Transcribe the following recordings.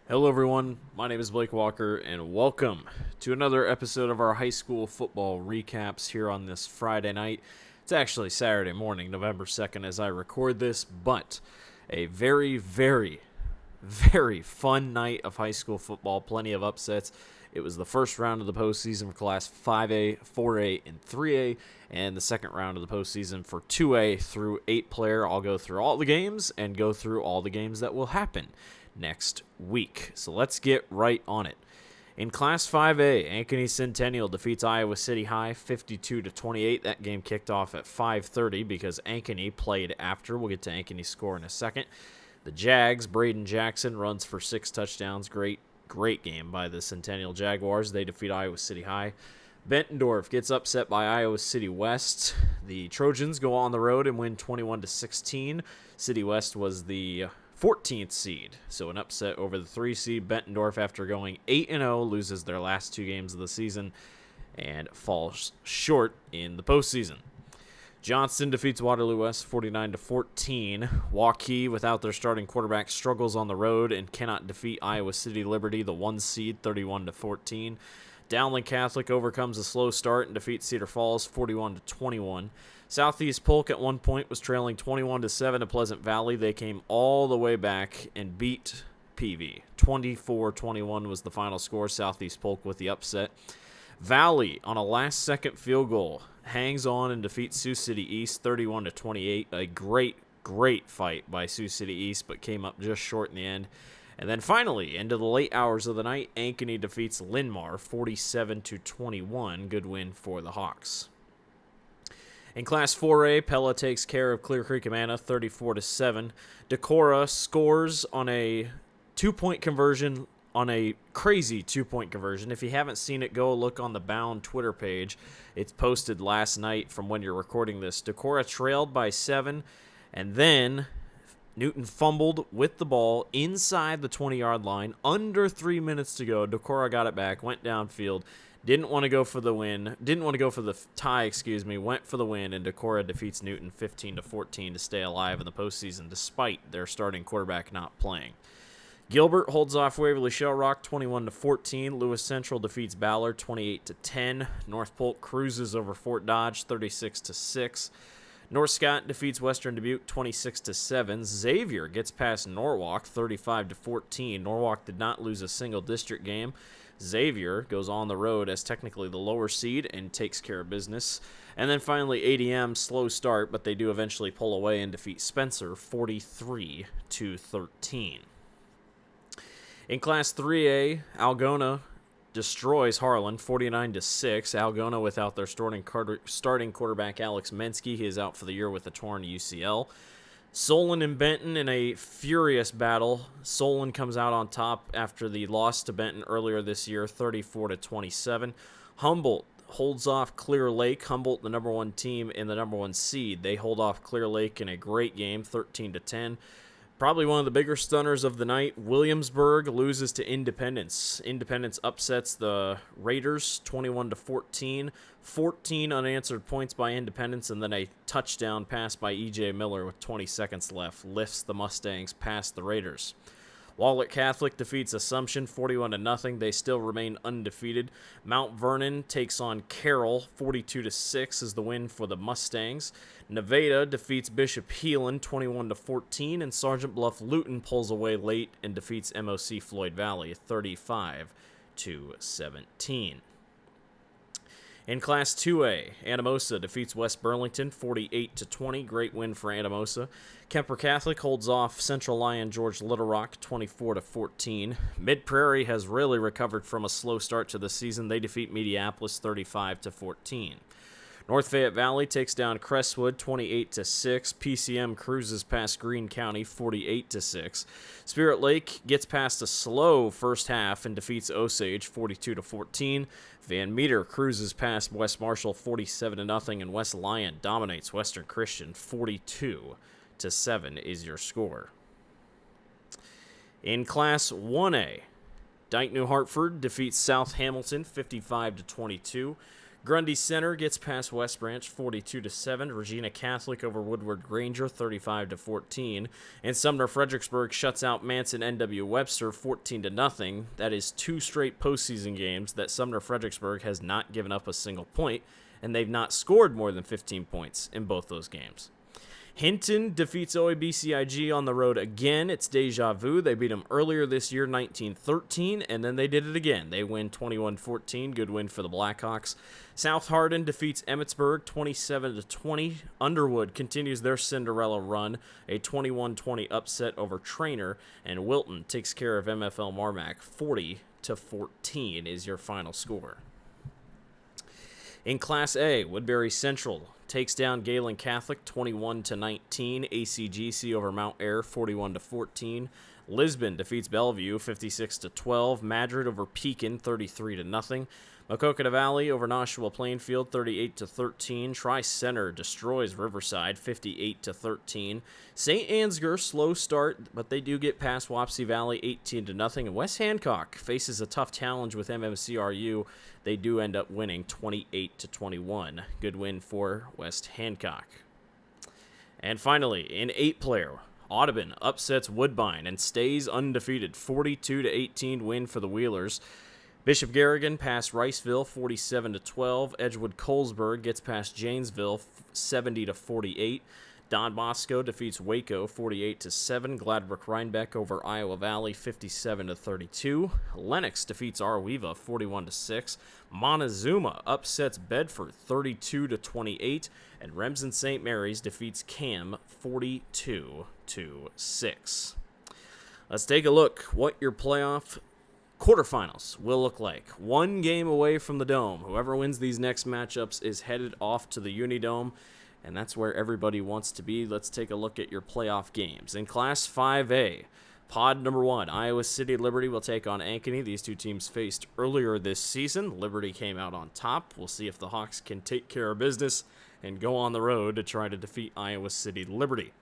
Hello, everyone. My name is Blake Walker, and welcome to another episode of our high school football recaps here on this Friday night. It's actually Saturday morning, November 2nd, as I record this, but a very fun night of high school football. Plenty of upsets. It was the first round of the postseason for Class 5A, 4A, and 3A, and the second round of the postseason for 2A through 8 player. I'll go through all the games and go through all the games that will happen next week. So let's get right on it. In Class 5A, Ankeny Centennial defeats Iowa City High 52-28. That game kicked off at 5:30 because Ankeny played after. We'll get to Ankeny's score in a second. The Jags, Braden Jackson runs for 6 touchdowns. Great game by the Centennial Jaguars. They defeat Iowa City High. Bettendorf gets upset by Iowa City West. The Trojans go on the road and win 21-16. City West was the 14th seed, so an upset over the 3 seed. Bettendorf, after going 8-0, loses their last 2 games of the season and falls short in the postseason. Johnston defeats Waterloo West 49-14. Waukee, without their starting quarterback, struggles on the road and cannot defeat Iowa City Liberty, the 1 seed, 31-14. Downland Catholic overcomes a slow start and defeats Cedar Falls 41-21. Southeast Polk at one point was trailing 21-7 to Pleasant Valley. They came all the way back and beat PV. 24-21 was the final score. Southeast Polk with the upset. Valley, on a last-second field goal, hangs on and defeats Sioux City East 31-28. A great fight by Sioux City East, but came up just short in the end. And then finally, into the late hours of the night, Ankeny defeats Linmar 47-21. Good win for the Hawks. In Class 4A, Pella takes care of Clear Creek Amana 34-7. Decorah scores on a 2-point conversion, on a crazy 2-point conversion. If you haven't seen it, go look on the Bound Twitter page. It's posted last night from when you're recording this. Decorah trailed by 7, and then Newton fumbled with the ball inside the 20-yard line. Under 3 minutes to go, Decorah got it back, went downfield. Didn't want to go for the tie, went for the win, and Decorah defeats Newton 15-14 to stay alive in the postseason despite their starting quarterback not playing. Gilbert holds off Waverly Shell Rock 21-14. Lewis Central defeats Ballard 28-10. North Polk cruises over Fort Dodge 36-6. North Scott defeats Western Dubuque 26-7. Xavier gets past Norwalk 35-14. Norwalk did not lose a single district game. Xavier goes on the road as technically the lower seed and takes care of business. And then finally, ADM, slow start, but they do eventually pull away and defeat Spencer 43-13. In Class 3A, Algona destroys Harlan 49-6. Algona without their starting quarterback Alex Mensky. He is out for the year with a torn UCL. Solon and Benton in a furious battle. Solon comes out on top after the loss to Benton earlier this year, 34-27. Humboldt holds off Clear Lake. Humboldt, the number 1 team and the number 1 seed. They hold off Clear Lake in a great game, 13-10. Probably one of the bigger stunners of the night, Williamsburg loses to Independence. Independence upsets the Raiders 21-14. 14 unanswered points by Independence, and then a touchdown pass by E.J. Miller with 20 seconds left lifts the Mustangs past the Raiders. Wahlett Catholic defeats Assumption 41-0. They still remain undefeated. Mount Vernon takes on Carroll 42-6 is the win for the Mustangs. Nevada defeats Bishop Heelan 21-14, and Sergeant Bluff Luton pulls away late and defeats MOC Floyd Valley 35-17. In Class 2A, Anamosa defeats West Burlington 48-20. Great win for Anamosa. Kemper Catholic holds off Central Lyon George Little Rock 24-14. Mid Prairie has really recovered from a slow start to the season. They defeat Mediapolis 35-14. North Fayette Valley takes down Crestwood 28-6. PCM cruises past Greene County 48-6. Spirit Lake gets past a slow first half and defeats Osage 42-14. Van Meter cruises past West Marshall 47-0, and West Lyon dominates Western Christian 42-7 is your score. In Class 1A, Dike New Hartford defeats South Hamilton 55-22. Grundy Center gets past West Branch 42-7. Regina Catholic over Woodward Granger 35-14. And Sumner Fredericksburg shuts out Manson NW Webster 14-0. That is 2 straight postseason games that Sumner Fredericksburg has not given up a single point, and they've not scored more than 15 points in both those games. Hinton defeats OABCIG on the road again. It's deja vu. They beat them earlier this year, 19-13, and then they did it again. They win 21-14. Good win for the Blackhawks. South Hardin defeats Emmitsburg 27-20. Underwood continues their Cinderella run, a 21-20 upset over Trainer, and Wilton takes care of MFL Marmac 40-14 is your final score. In Class A, Woodbury Central takes down Galen Catholic 21-19. ACGC over Mount Ayr 41-14. Lisbon defeats Bellevue 56-12. Madrid over Pekin 33-0. Maquoketa Valley over Nashua Plainfield 38-13. Tri-Center destroys Riverside 58-13. St. Ansgar slow start, but they do get past Wapsie Valley 18-0. And West Hancock faces a tough challenge with MMCRU. They do end up winning 28-21. Good win for West Hancock. And finally, in 8-player, Audubon upsets Woodbine and stays undefeated. 42-18 win for the Wheelers. Bishop Garrigan past Riceville 47-12. Edgewood Colesburg gets past Janesville 70-48. Don Bosco defeats Waco 48-7. Gladbrook Rhinebeck over Iowa Valley 57-32. Lennox defeats Arweeva 41-6. Montezuma upsets Bedford 32-28. And Remsen St. Mary's defeats Cam 42-6. Let's take a look what your playoff quarterfinals will look like. 1 game away from the Dome. Whoever wins these next matchups is headed off to the Unidome, and that's where everybody wants to be. Let's take a look at your playoff games. In Class 5A, pod number 1, Iowa City Liberty will take on Ankeny. These two teams faced earlier this season. Liberty came out on top. We'll see if the Hawks can take care of business and go on the road to try to defeat Iowa City Liberty.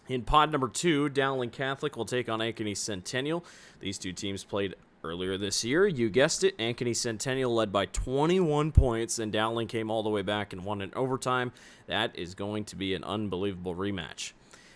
In pod number 2, Dowling Catholic will take on Ankeny Centennial. These two teams played earlier this year. You guessed it, Ankeny Centennial led by 21 points, and Dowling came all the way back and won in overtime. That is going to be an unbelievable rematch.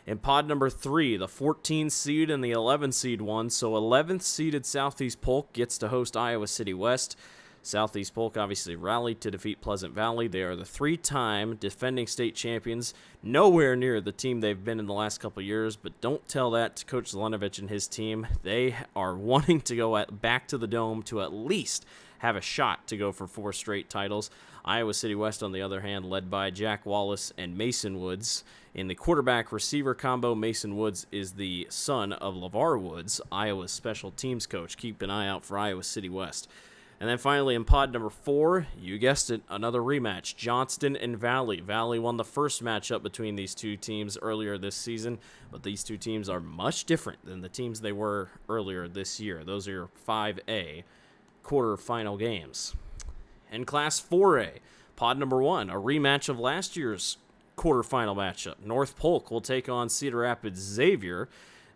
In pod number 3, the 14 seed and the 11 seed won, so 11th seeded Southeast Polk gets to host Iowa City West. Southeast Polk obviously rallied to defeat Pleasant Valley. They are the 3-time defending state champions, nowhere near the team they've been in the last couple of years, but don't tell that to Coach Zelenovich and his team. They are wanting to go back to the Dome to at least have a shot to go for 4 straight titles. Iowa City West, on the other hand, led by Jack Wallace and Mason Woods. In the quarterback-receiver combo, Mason Woods is the son of LeVar Woods, Iowa's special teams coach. Keep an eye out for Iowa City West. And then finally in pod number 4, you guessed it, another rematch, Johnston and Valley. Valley won the first matchup between these two teams earlier this season, but these two teams are much different than the teams they were earlier this year. Those are your 5A quarterfinal games. In Class 4A, pod number 1, a rematch of last year's quarterfinal matchup. North Polk will take on Cedar Rapids Xavier.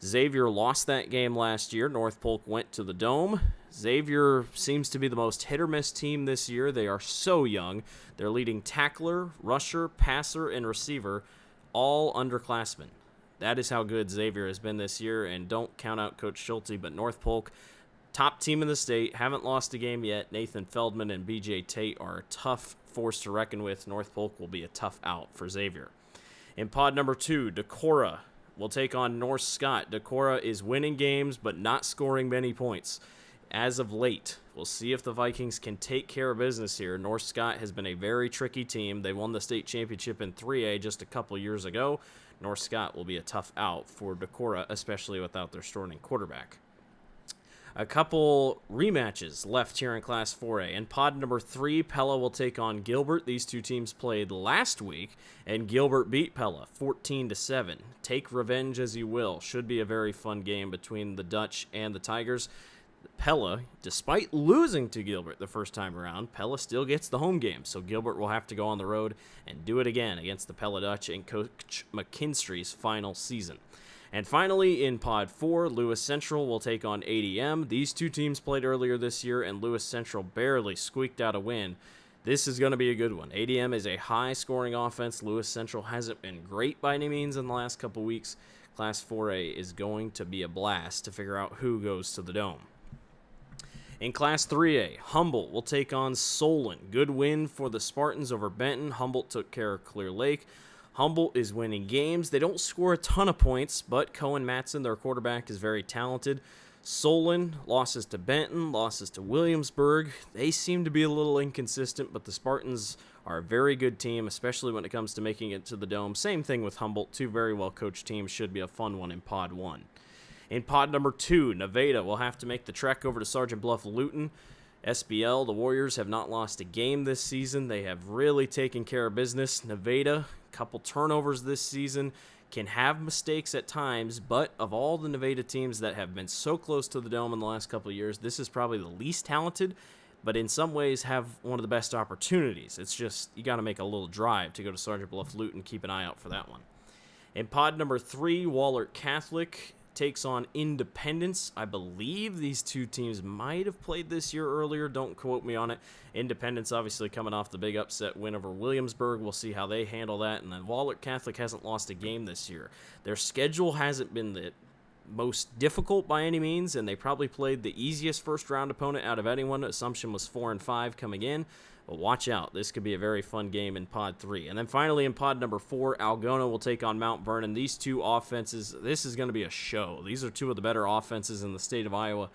Xavier lost that game last year. North Polk went to the Dome. Xavier seems to be the most hit-or-miss team this year. They are so young. Their leading tackler, rusher, passer, and receiver, all underclassmen. That is how good Xavier has been this year, and don't count out Coach Schulte, but North Polk, top team in the state, haven't lost a game yet. Nathan Feldman and BJ Tate are a tough force to reckon with. North Polk will be a tough out for Xavier. In pod number 2, Decorah will take on North Scott. Decorah is winning games but not scoring many points as of late. We'll see if the Vikings can take care of business here. North Scott has been a very tricky team. They won the state championship in 3A just a couple years ago. North Scott will be a tough out for Decorah, especially without their starting quarterback. A couple rematches left here in Class 4A. In pod number 3, Pella will take on Gilbert. These two teams played last week, and Gilbert beat Pella 14-7. Take revenge as you will. Should be a very fun game between the Dutch and the Tigers. Pella, despite losing to Gilbert the first time around, Pella still gets the home game, so Gilbert will have to go on the road and do it again against the Pella Dutch in Coach McKinstry's final season. And finally, in Pod 4, Lewis Central will take on ADM. These two teams played earlier this year, and Lewis Central barely squeaked out a win. This is going to be a good one. ADM is a high-scoring offense. Lewis Central hasn't been great by any means in the last couple weeks. Class 4A is going to be a blast to figure out who goes to the Dome. In Class 3A, Humboldt will take on Solon. Good win for the Spartans over Benton. Humboldt took care of Clear Lake. Humboldt is winning games. They don't score a ton of points, but Cohen Matson, their quarterback, is very talented. Solon, losses to Benton, losses to Williamsburg. They seem to be a little inconsistent, but the Spartans are a very good team, especially when it comes to making it to the Dome. Same thing with Humboldt. Two very well-coached teams. Should be a fun one in Pod 1. In Pod number 2, Nevada will have to make the trek over to Sergeant Bluff-Luton. SBL, the Warriors, have not lost a game this season. They have really taken care of business. Nevada, a couple turnovers this season, can have mistakes at times, but of all the Nevada teams that have been so close to the Dome in the last couple of years, this is probably the least talented, but in some ways have one of the best opportunities. It's just, you got to make a little drive to go to Sergeant Bluff-Luton. Keep an eye out for that one. In Pod number 3, Wahlert Catholic takes on Independence. I believe these two teams might have played this year earlier. Don't quote me on it. Independence obviously coming off the big upset win over Williamsburg. We'll see how they handle that. And then Wahlert Catholic hasn't lost a game this year. Their schedule hasn't been the most difficult by any means, and they probably played the easiest first-round opponent out of anyone. Assumption was 4-5 coming in. But watch out. This could be a very fun game in Pod 3. And then finally in Pod number 4, Algona will take on Mount Vernon. These two offenses, this is going to be a show. These are two of the better offenses in the state of Iowa.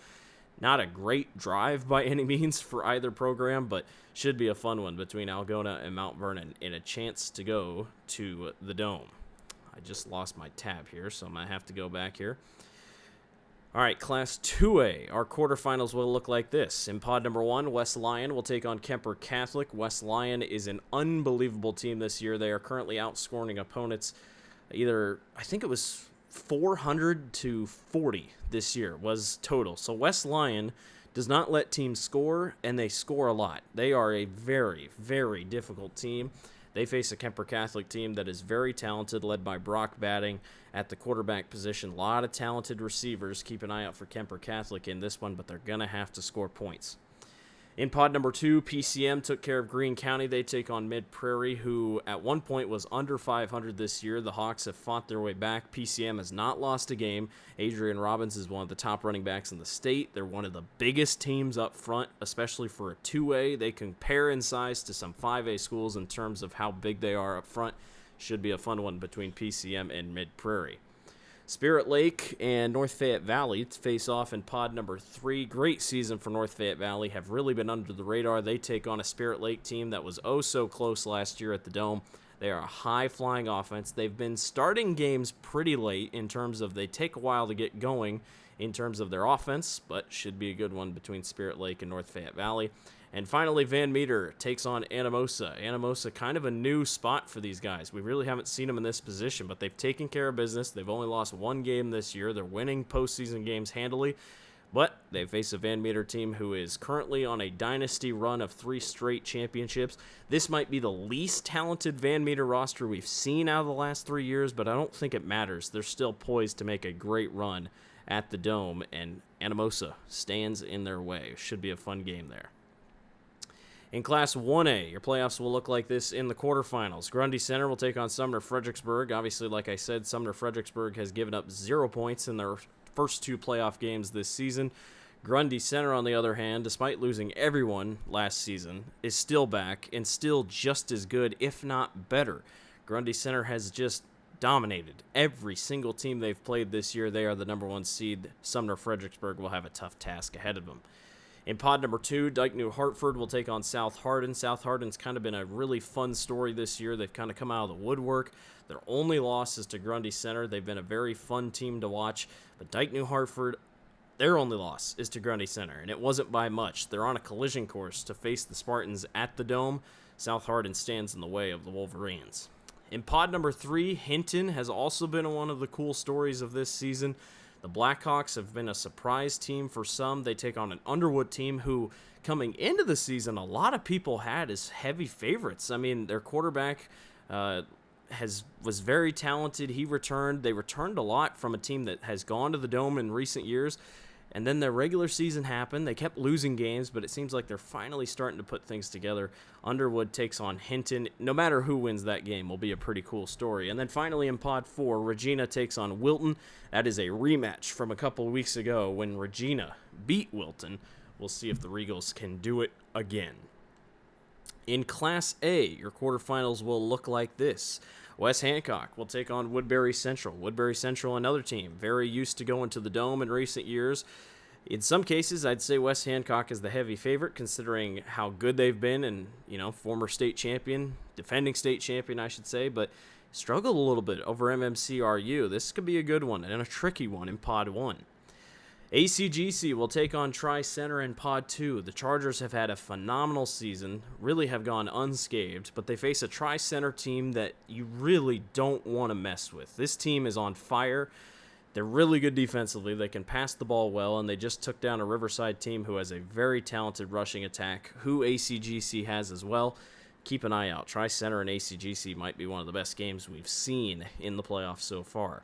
Not a great drive by any means for either program, but should be a fun one between Algona and Mount Vernon and a chance to go to the Dome. I just lost my tab here, so I'm going to have to go back here. All right, Class 2A, our quarterfinals will look like this. In Pod number 1, West Lyon will take on Kemper Catholic. West Lyon is an unbelievable team this year. They are currently outscoring opponents either, I think it was 400 to 40 this year was total. So West Lyon does not let teams score, and they score a lot. They are a very, very difficult team. They face a Kemper Catholic team that is very talented, led by Brock Batting at the quarterback position. A lot of talented receivers. Keep an eye out for Kemper Catholic in this one, but they're going to have to score points. In Pod number 2, PCM took care of Greene County. They take on Mid-Prairie, who at one point was under 500 this year. The Hawks have fought their way back. PCM has not lost a game. Adrian Robbins is one of the top running backs in the state. They're one of the biggest teams up front, especially for a 2A. They compare in size to some 5A schools in terms of how big they are up front. Should be a fun one between PCM and Mid-Prairie. Spirit Lake and North Fayette Valley face off in Pod number 3. Great season for North Fayette Valley. Have really been under the radar. They take on a Spirit Lake team that was oh so close last year at the Dome. They are a high-flying offense. They've been starting games pretty late in terms of they take a while to get going in terms of their offense, but should be a good one between Spirit Lake and North Fayette Valley. And finally, Van Meter takes on Anamosa. Anamosa, kind of a new spot for these guys. We really haven't seen them in this position, but they've taken care of business. They've only lost one game this year. They're winning postseason games handily, but they face a Van Meter team who is currently on a dynasty run of 3 straight championships. This might be the least talented Van Meter roster we've seen out of the last 3 years, but I don't think it matters. They're still poised to make a great run at the Dome, and Anamosa stands in their way. Should be a fun game there. In Class 1A, your playoffs will look like this in the quarterfinals. Grundy Center will take on Sumner Fredericksburg. Obviously, like I said, Sumner Fredericksburg has given up 0 points in their first 2 playoff games this season. Grundy Center, on the other hand, despite losing everyone last season, is still back and still just as good, if not better. Grundy Center has just dominated every single team they've played this year. They are the number 1 seed. Sumner Fredericksburg will have a tough task ahead of them. In Pod number 2, Dike New Hartford will take on South Hardin. South Hardin's kind of been a really fun story this year. They've kind of come out of the woodwork. Their only loss is to Grundy Center. They've been a very fun team to watch. But Dike New Hartford, their only loss is to Grundy Center, and it wasn't by much. They're on a collision course to face the Spartans at the Dome. South Hardin stands in the way of the Wolverines. In Pod number 3, Hinton has also been one of the cool stories of this season. The Blackhawks have been a surprise team for some. They take on an Underwood team who, coming into the season, a lot of people had as heavy favorites. I mean, their quarterback was very talented. He returned. They returned a lot from a team that has gone to the Dome in recent years. And then the regular season happened. They kept losing games, but it seems like they're finally starting to put things together. Underwood takes on Hinton. No matter who wins that game will be a pretty cool story. And then finally in Pod 4, Regina takes on Wilton. That is a rematch from a couple weeks ago when Regina beat Wilton. We'll see if the Regals can do it again. In Class A, your quarterfinals will look like this. West Hancock will take on Woodbury Central. Woodbury Central, another team, very used to going to the Dome in recent years. In some cases, I'd say West Hancock is the heavy favorite, considering how good they've been and, former state champion, defending state champion, I should say, but struggled a little bit over MMCRU. This could be a good one and a tricky one in Pod 1. ACGC will take on Tri-Center in Pod 2. The Chargers have had a phenomenal season, really have gone unscathed, but they face a Tri-Center team that you really don't want to mess with. This team is on fire. They're really good defensively. They can pass the ball well, and they just took down a Riverside team who has a very talented rushing attack, who ACGC has as well. Keep an eye out. Tri-Center and ACGC might be one of the best games we've seen in the playoffs so far.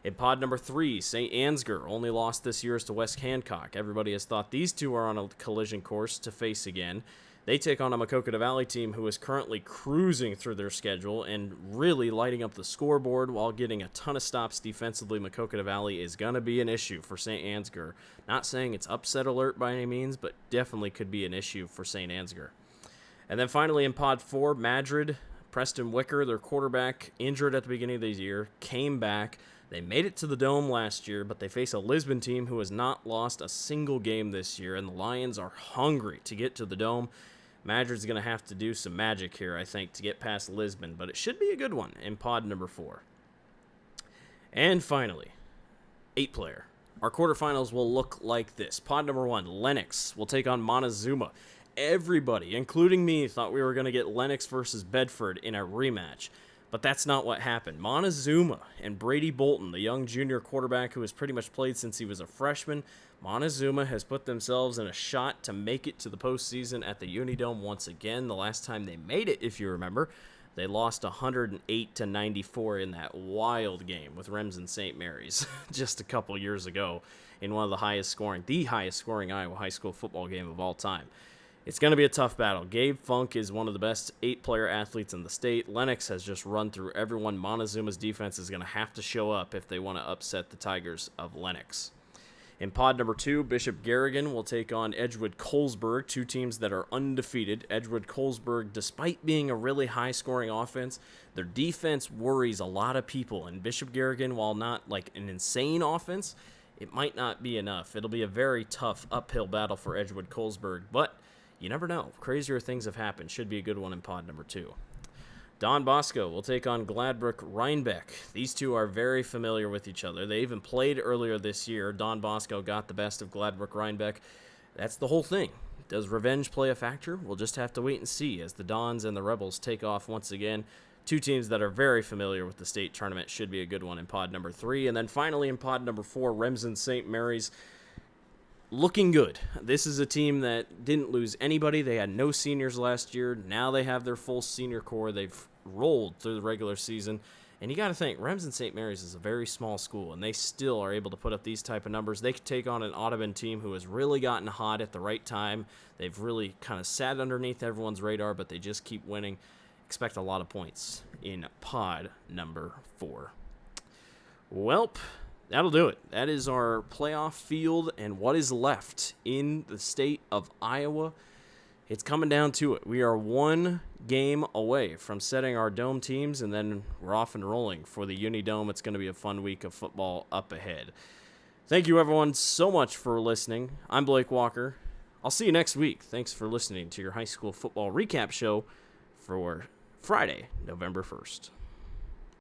In Pod number 3, St. Ansgar only lost this year to West Hancock. Everybody has thought these two are on a collision course to face again. They take on a Maquoketa Valley team who is currently cruising through their schedule and really lighting up the scoreboard while getting a ton of stops defensively. Maquoketa Valley is going to be an issue for St. Ansgar. Not saying it's upset alert by any means, but definitely could be an issue for St. Ansgar. And then finally in Pod 4, Madrid, Preston Wicker, their quarterback, injured at the beginning of the year, came back. They made it to the Dome last year, but they face a Lisbon team who has not lost a single game this year, and the Lions are hungry to get to the Dome. Madrid's going to have to do some magic here, I think, to get past Lisbon, but it should be a good one in Pod number 4. And finally, 8-player. Our quarterfinals will look like this. Pod number 1, Lennox will take on Montezuma. Everybody, including me, thought we were going to get Lennox versus Bedford in a rematch. But that's not what happened. Montezuma and Brady Bolton, the young junior quarterback who has pretty much played since he was a freshman, Montezuma has put themselves in a shot to make it to the postseason at the Unidome once again. The last time they made it, if you remember, they lost 108-94 in that wild game with Remsen St. Mary's just a couple years ago in one of the highest scoring Iowa high school football game of all time. It's going to be a tough battle. Gabe Funk is one of the best 8-player athletes in the state. Lennox has just run through everyone. Montezuma's defense is going to have to show up if they want to upset the Tigers of Lennox. In Pod number 2, Bishop Garrigan will take on Edgewood Colesburg, two teams that are undefeated. Edgewood Colesburg, despite being a really high-scoring offense, their defense worries a lot of people. And Bishop Garrigan, while not like an insane offense, it might not be enough. It'll be a very tough uphill battle for Edgewood Colesburg, but you never know. Crazier things have happened. Should be a good one in Pod number 2. Don Bosco will take on Gladbrook Rhinebeck. These two are very familiar with each other. They even played earlier this year. Don Bosco got the best of Gladbrook Rhinebeck. That's the whole thing. Does revenge play a factor? We'll just have to wait and see as the Dons and the Rebels take off once again. Two teams that are very familiar with the state tournament. Should be a good one in Pod number 3. And then finally in Pod number 4, Remsen St. Mary's. Looking good. This is a team that didn't lose anybody. They had no seniors last year. Now they have their full senior core. They've rolled through the regular season. And you got to think, Remsen St. Mary's is a very small school, and they still are able to put up these type of numbers. They could take on an Audubon team who has really gotten hot at the right time. They've really kind of sat underneath everyone's radar, but they just keep winning. Expect a lot of points in Pod number 4. Welp. That'll do it. That is our playoff field and what is left in the state of Iowa. It's coming down to it. We are one game away from setting our Dome teams, and then we're off and rolling for the Unidome. It's going to be a fun week of football up ahead. Thank you, everyone, so much for listening. I'm Blake Walker. I'll see you next week. Thanks for listening to your high school football recap show for Friday, November 1st.